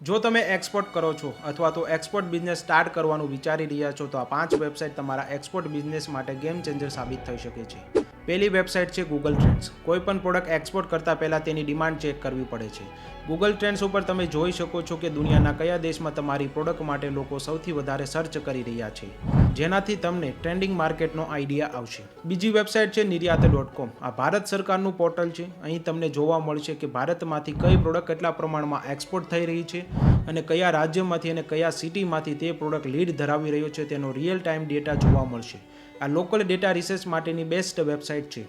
જો તમે એક્સપોર્ટ કરો છો અથવા તો એક્સપોર્ટ બિઝનેસ સ્ટાર્ટ કરવાનું વિચારી રહ્યા છો તો આ 5 વેબસાઇટ તમારા એક્સપોર્ટ બિઝનેસ માટે ગેમ ચેન્જર સાબિત થઈ શકે છે. પહેલી વેબસાઇટ છે ગૂગલ ટ્રેન્ડ્સ. કોઈ પણ પ્રોડક્ટ એક્સપોર્ટ કરતાં પહેલાં તેની ડિમાન્ડ ચેક કરવી પડે છે. ગૂગલ ટ્રેન્ડ્સ ઉપર તમે જોઈ શકો છો કે દુનિયાના કયા દેશમાં તમારી પ્રોડક્ટ માટે લોકો સૌથી વધારે સર્ચ કરી રહ્યા છે, જેનાથી તમને ટ્રેન્ડિંગ માર્કેટનો આઈડિયા આવશે. બીજી વેબસાઇટ છે નિર્યાત.com. આ ભારત સરકારનું પોર્ટલ છે. અહીં તમને જોવા મળશે કે ભારતમાંથી કઈ પ્રોડક્ટ કેટલા પ્રમાણમાં એક્સપોર્ટ થઈ રહી છે અને કયા રાજ્યમાંથી અને કયા સિટીમાંથી તે પ્રોડક્ટ લીડ ધરાવી રહ્યો છે તેનો રિયલ ટાઈમ ડેટા જોવા મળશે. આ લોકલ ડેટા રિસર્ચ માટેની બેસ્ટ વેબસાઇટ છે.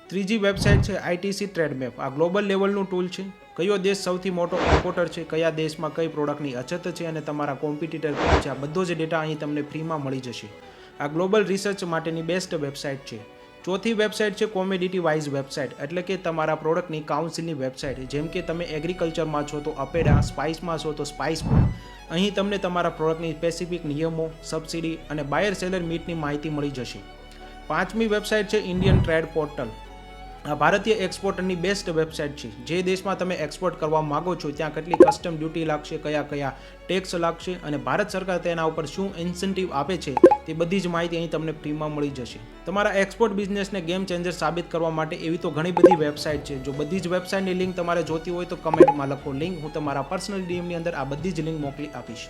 ત્રીજી વેબસાઇટ છે આઈટીસી ટ્રેડમેપ. આ ગ્લોબલ લેવલનું ટૂલ છે. કયો દેશ સૌથી મોટો ઇમ્પોર્ટર છે, કયા દેશમાં કઈ પ્રોડક્ટની અછત છે અને તમારા કોમ્પિટિટર કોણ છે, આ બધો જ ડેટા અહીં તમને ફ્રીમાં મળી જશે. આ ગ્લોબલ રિસર્ચ માટેની બેસ્ટ વેબસાઇટ છે. ચોથી વેબસાઇટ છે કોમોડિટી વાઇઝ વેબસાઇટ, એટલે કે તમારા પ્રોડક્ટની કાઉન્સિલની વેબસાઇટ. જેમ કે તમે એગ્રીકલ્ચરમાં છો તો અપેડા, સ્પાઇસમાં છો તો સ્પાઇસ પોઈન્ટ. અહીં તમને તમારા પ્રોડક્ટની સ્પેસિફિક નિયમો, સબસિડી અને બાયર સેલર મીટની માહિતી મળી જશે. પાંચમી વેબસાઇટ છે ઇન્ડિયન ટ્રેડ પોર્ટલ. આ ભારતીય એક્સપોર્ટરની બેસ્ટ વેબસાઇટ છે. જે દેશમાં તમે એક્સપોર્ટ કરવા માગો છો ત્યાં કેટલી કસ્ટમ ડ્યુટી લાગશે, કયા કયા ટેક્સ લાગશે અને ભારત સરકાર તેના ઉપર શું ઇન્સેન્ટિવ આપે છે તે બધી જ માહિતી અહીં તમને ફ્રીમાં મળી જશે. તમારા એક્સપોર્ટ બિઝનેસને ગેમ ચેન્જર સાબિત કરવા માટે એવી તો ઘણી બધી વેબસાઇટ છે. જો બધી જ વેબસાઇટની લિંક તમારે જોતી હોય તો કમેન્ટમાં લખો લિંક. હું તમારા પર્સનલ ડીએમની અંદર આ બધી જ લિંક મોકલી આપીશ.